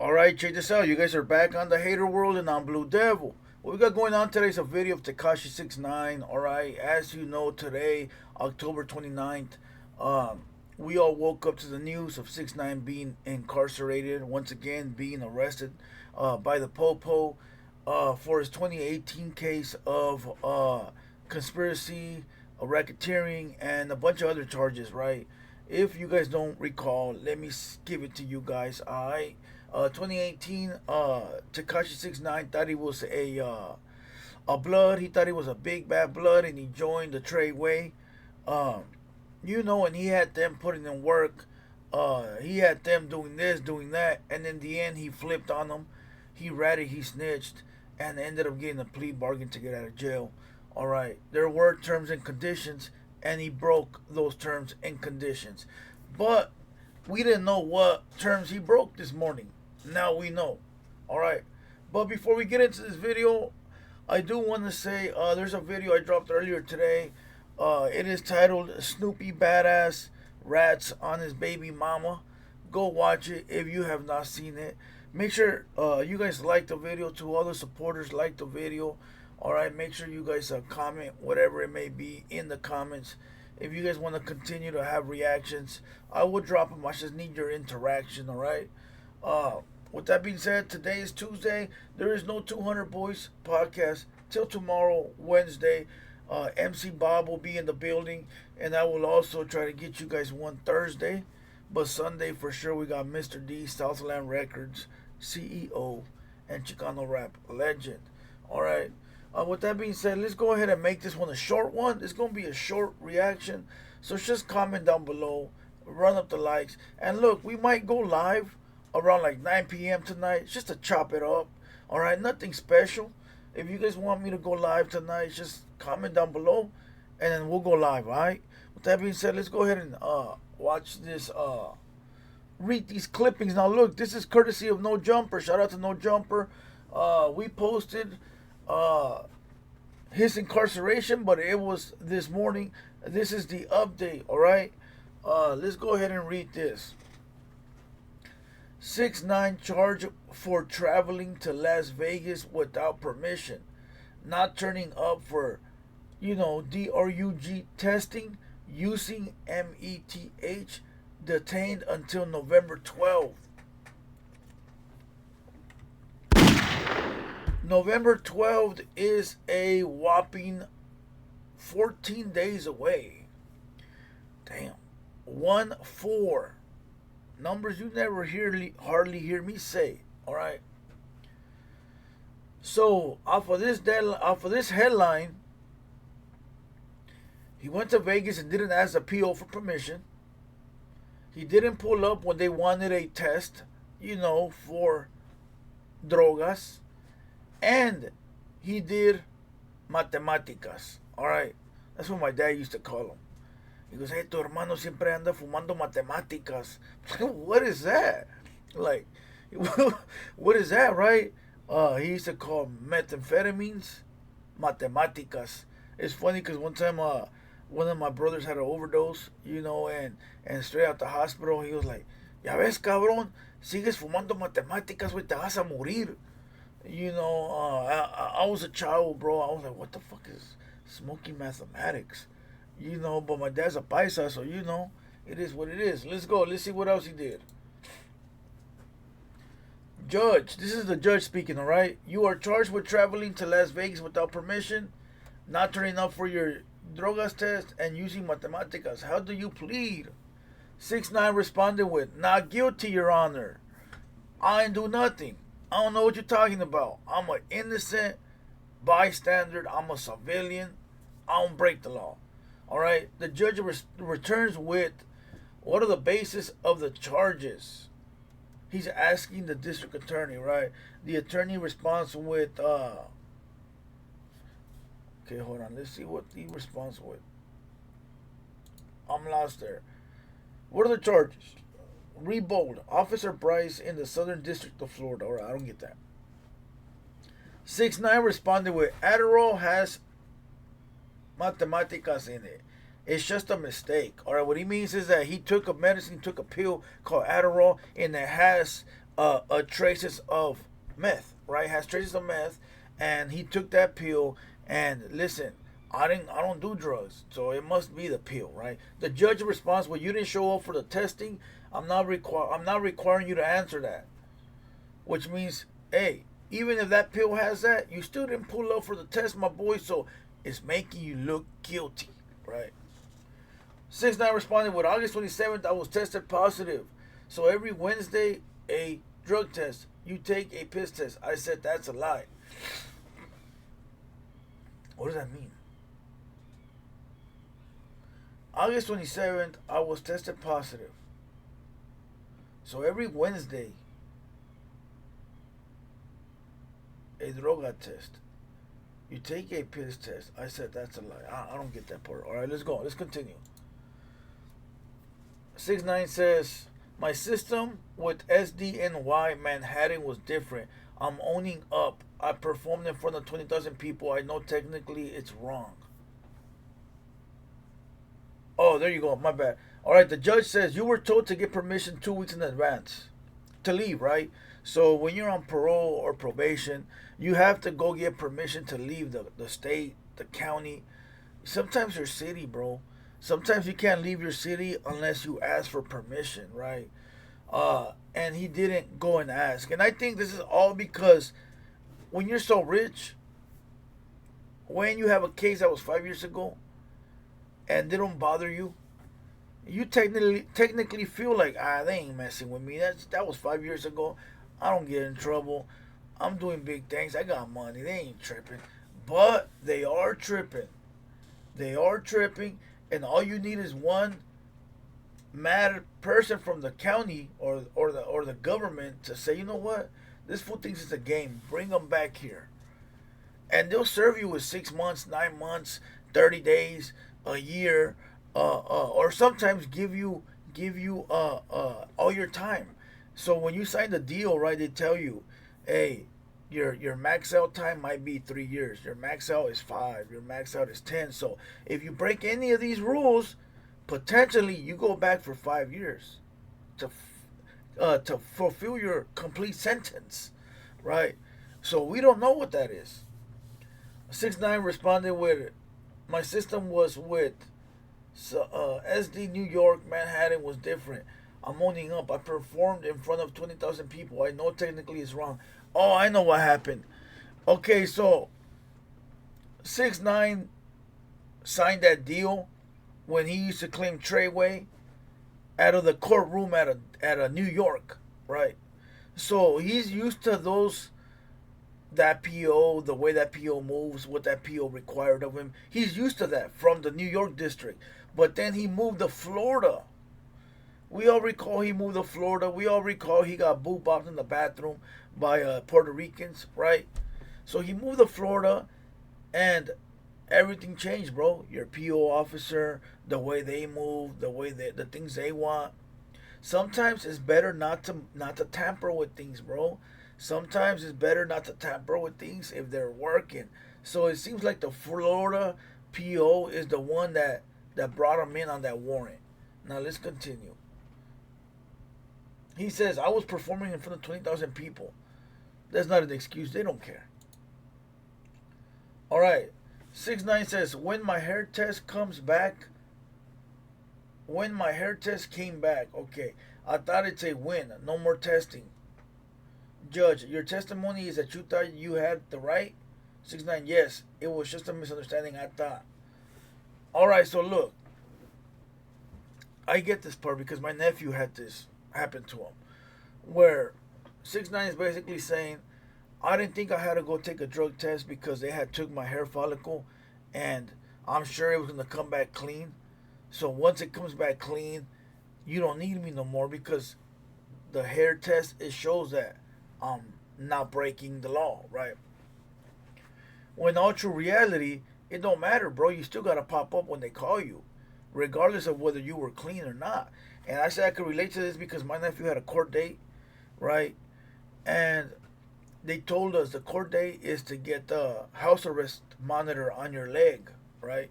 Alright, check this out. You guys are back on the Hater World and I'm Blue Devil. What we got going on today is a video of Tekashi 69. Alright, as you know, today, October 29th, we all woke up to the news of 6ix9ine being incarcerated, once again being arrested by the Popo for his 2018 case of conspiracy, racketeering, and a bunch of other charges, right? If you guys don't recall, let me give it to you guys. Alright. 2018, Tekashi 69 thought he was a blood. He thought he was a big bad blood, and he joined the trade way. Um, and he had them putting in work. He had them doing this, doing that, and in the end, he flipped on them. He ratted, he snitched, and ended up getting a plea bargain to get out of jail. All right, there were terms and conditions, and he broke those terms and conditions, but we didn't know what terms he broke this morning. Now we know. Alright. But before we get into this video, I do want to say there's a video I dropped earlier today. It is titled Snoopy Badass Rats on His Baby Mama. Go watch it if you have not seen it. Make sure you guys like the video too. All the supporters like the video. Alright, make sure you guys comment whatever it may be in the comments. If you guys want to continue to have reactions, I will drop them. I just need your interaction, alright? With that being said, today is Tuesday. There is no 200 Boys podcast till tomorrow, Wednesday. MC Bob will be in the building, and I will also try to get you guys one Thursday. But Sunday, for sure, we got Mr. D, Southland Records, CEO, and Chicano Rap legend. Alright. With that being said, let's go ahead and make this one a short one. It's going to be a short reaction. So just comment down below. Run up the likes. And look, we might go live around like 9 p.m. tonight, just to chop it up. Alright, nothing special. If you guys want me to go live tonight, just comment down below, and then we'll go live, alright? With that being said, let's go ahead and watch this, read these clippings. Now look, this is courtesy of No Jumper. Shout out to No Jumper. We posted his incarceration, but it was this morning. This is the update, alright? Let's go ahead and read this. 6ix9ine charged for traveling to Las Vegas without permission, not turning up for, DRUG testing, using METH, detained until November 12th. November 12th is a whopping 14 days away. Damn. 1-4. Numbers you never hardly hear me say. Alright. So off of this headline, he went to Vegas and didn't ask the PO for permission. He didn't pull up when they wanted a test, for drogas. And he did matemáticas. Alright. That's what my dad used to call him. He goes, hey, tu hermano siempre anda fumando matemáticas. What is that? Like, what is that, right? He used to call methamphetamines matemáticas. It's funny because one time one of my brothers had an overdose, and straight out the hospital, he was like, ya ves, cabrón, sigues fumando matemáticas, güey, te vas a morir. I was a child, bro. I was like, what the fuck is smoking mathematics? But my dad's a paisa, so it is what it is. Let's go. Let's see what else he did. Judge, this is the judge speaking, alright? You are charged with traveling to Las Vegas without permission, not turning up for your drogas test, and using matemáticas. How do you plead? 6ix9ine responded with, not guilty, your honor. I ain't do nothing. I don't know what you're talking about. I'm an innocent bystander. I'm a civilian. I don't break the law. Alright, the judge returns with, what are the basis of the charges? He's asking the district attorney, right? The attorney responds with, okay, hold on. Let's see what he responds with. I'm lost there. What are the charges? Rebold, Officer Bryce in the Southern District of Florida. Alright, I don't get that. 6ix9ine responded with, Adderall has matemáticas in it. It's just a mistake. Alright, what he means is that he took a medicine, took a pill called Adderall, and it has traces of meth, right? Has traces of meth, and he took that pill. And listen, I don't do drugs, so it must be the pill, right? The judge responds, "Well, you didn't show up for the testing. I'm not requiring you to answer that." Which means, hey, even if that pill has that, you still didn't pull up for the test, my boy. So it's making you look guilty, right? 6ix9ine responded with August 27th, I was tested positive. So every Wednesday, a drug test. You take a piss test. I said that's a lie. What does that mean? August 27th, I was tested positive. So every Wednesday, a droga test. You take a piss test. I said that's a lie. I don't get that part. All right, let's go. Let's continue. 6ix9ine says, my system with SDNY Manhattan was different. I'm owning up. I performed in front of 20,000 people. I know technically it's wrong. Oh, there you go. My bad. All right, the judge says you were told to get permission 2 weeks in advance to leave, right? So when you're on parole or probation, you have to go get permission to leave the state, the county, sometimes your city, bro. Sometimes you can't leave your city unless you ask for permission, right? And he didn't go and ask. And I think this is all because when you're so rich, when you have a case that was 5 years ago and they don't bother you, you technically feel like they ain't messing with me. That was 5 years ago. I don't get in trouble. I'm doing big things. I got money. They ain't tripping, but they are tripping. They are tripping, and all you need is one mad person from the county or the government to say, you know what, this fool thinks it's a game. Bring them back here, and they'll serve you with 6 months, 9 months, 30 days, a year, or sometimes give you all your time. So when you sign the deal, right, they tell you, hey, your max out time might be 3 years. Your max out is 5. Your max out is 10. So if you break any of these rules, potentially you go back for 5 years to fulfill your complete sentence, right? So we don't know what that is. 6ix9ine responded with, my system was with SD New York Manhattan was different. I'm owning up. I performed in front of 20,000 people. I know technically it's wrong. Oh, I know what happened. Okay, so 6ix9ine signed that deal when he used to claim Treyway out of the courtroom at a New York, right? So he's used to that PO, the way that PO moves, what that PO required of him. He's used to that from the New York district. But then he moved to Florida. We all recall he moved to Florida. We all recall he got boo-bopped in the bathroom by Puerto Ricans, right? So he moved to Florida, and everything changed, bro. Your PO officer, the way they move, the things they want. Sometimes it's better not to tamper with things, bro. Sometimes it's better not to tamper with things if they're working. So it seems like the Florida PO is the one that brought him in on that warrant. Now let's continue. He says, I was performing in front of 20,000 people. That's not an excuse. They don't care. All right. 6ix9ine says, when my hair test came back, okay, I thought it's a win. No more testing. Judge, your testimony is that you thought you had the right? 6ix9ine, yes. It was just a misunderstanding, I thought. All right, so look. I get this part because my nephew had this happen to him. Where 6ix9ine is basically saying, I didn't think I had to go take a drug test because they had took my hair follicle, and I'm sure it was going to come back clean. So once it comes back clean, you don't need me no more because the hair test, it shows that I'm not breaking the law, right? When all true reality, it don't matter, bro. You still got to pop up when they call you, regardless of whether you were clean or not. And I said I could relate to this because my nephew had a court date, right? And they told us the court date is to get the house arrest monitor on your leg, right?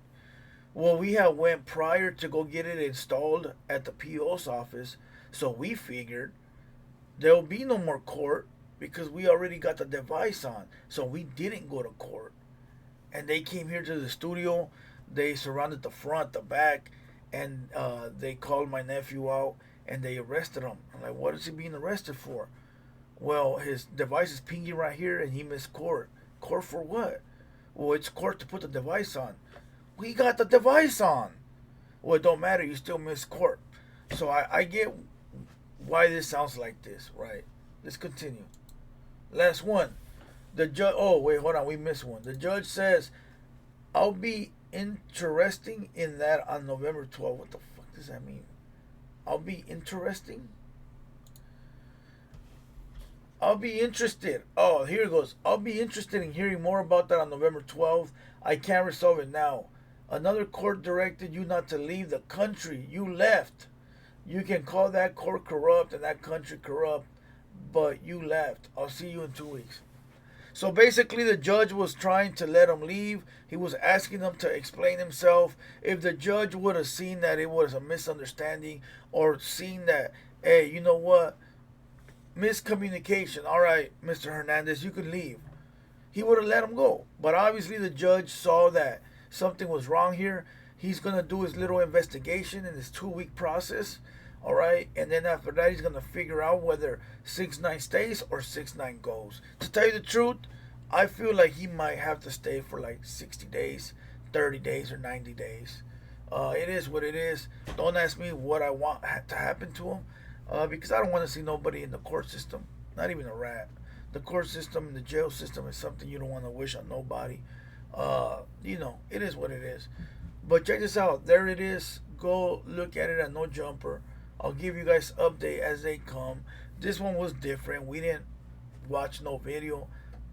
Well, we had went prior to go get it installed at the PO's office, so we figured There'll be no more court because we already got the device on. So we didn't go to court. And they came here to the studio. They surrounded the front, the back, and they called my nephew out and they arrested him. I'm like, what is he being arrested for? Well, his device is pinging right here and he missed court. Court for what? Well, it's court to put the device on. We got the device on. Well, it don't matter. You still miss court. So I get why this sounds like this, right? Let's continue. Last one. The judge. Oh, wait, hold on. We missed one. The judge says, I'll be interesting in that on November 12th. What the fuck does that mean? I'll be interesting? I'll be interested. Oh, here it goes. I'll be interested in hearing more about that on November 12th. I can't resolve it now. Another court directed you not to leave the country. You left. You can call that court corrupt and that country corrupt, but you left. I'll see you in 2 weeks. So basically, the judge was trying to let him leave. He was asking him to explain himself. If the judge would have seen that it was a misunderstanding or seen that, hey, you know what? Miscommunication. All right, Mr. Hernandez, you can leave. He would have let him go. But obviously, the judge saw that something was wrong here. He's going to do his little investigation in this 2-week process. All right. And then after that, he's going to figure out whether 6ix9ine stays or 6ix9ine goes. To tell you the truth, I feel like he might have to stay for like 60 days, 30 days, or 90 days. It is what it is. Don't ask me what I want to happen to him because I don't want to see nobody in the court system, not even a rat. The court system and the jail system is something you don't want to wish on nobody. It is what it is. But check this out. There it is. Go look at it at No Jumper. I'll give you guys update as they come. This one was different. We didn't watch no video.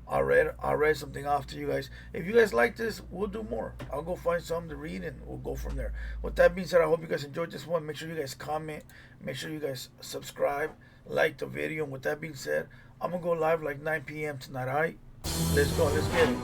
I read something off to you guys. If you guys like this, we'll do more. I'll go find something to read and we'll go from there. With that being said, I hope you guys enjoyed this one. Make sure you guys comment. Make sure you guys subscribe. Like the video. And with that being said, I'm going to go live like 9 p.m. tonight. Alright? Let's go. Let's get it.